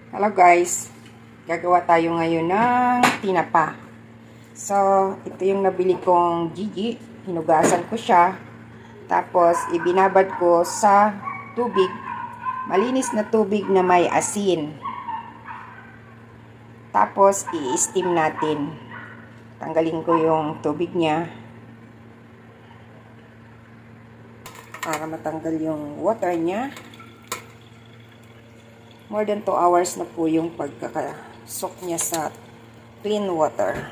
Hello guys, gagawa tayo ngayon ng tinapa. So, ito yung nabili kong Gigi. Hinugasan ko siya. Tapos, ibinabad ko sa tubig. Malinis na tubig na may asin. Tapos, i-steam natin. Tanggalin ko yung tubig niya. Para matanggal yung water niya. More than 2 hours na po yung pagkakasok niya sa clean water.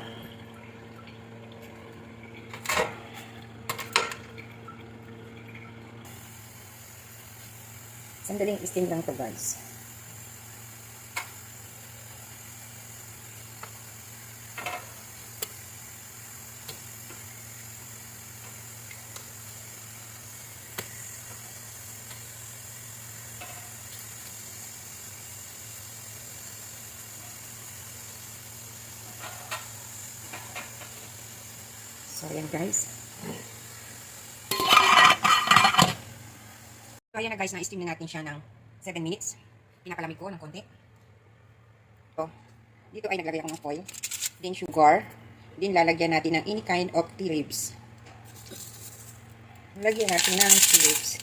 Sandaling steam lang to guys. So, ayan guys. So, ayan na guys, na-steam na natin siya ng 7 minutes. Pinapalamig ko ng konti. So, dito ay naglagay ako ng foil. Then sugar. Then lalagyan natin ng any kind of tea leaves. Lagyan natin ng tea leaves.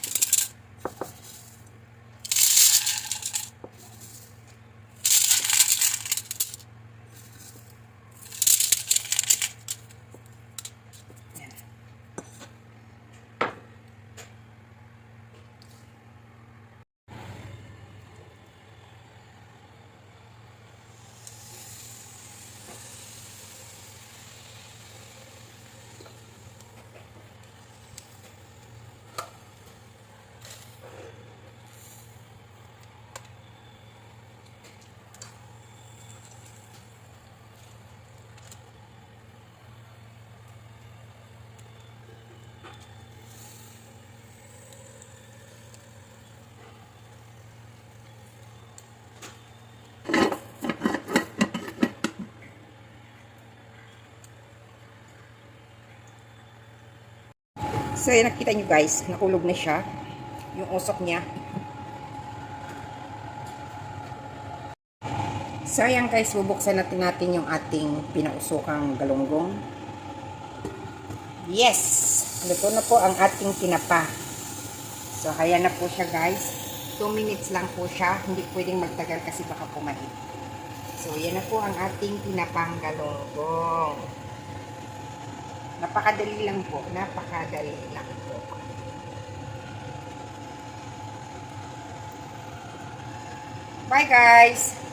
So, yan, nakita nyo guys, nakulog na siya. Yung usok niya. So, yan guys, bubuksan natin yung ating pinausokang galunggong. Yes! Luto na po ang ating tinapa. So, kaya na po siya guys. 2 minutes lang po siya. Hindi pwedeng magtagal kasi baka pumahit. So, yan na po ang ating tinapang galunggong. Napakadali lang po. Napakadali lang po. Bye guys!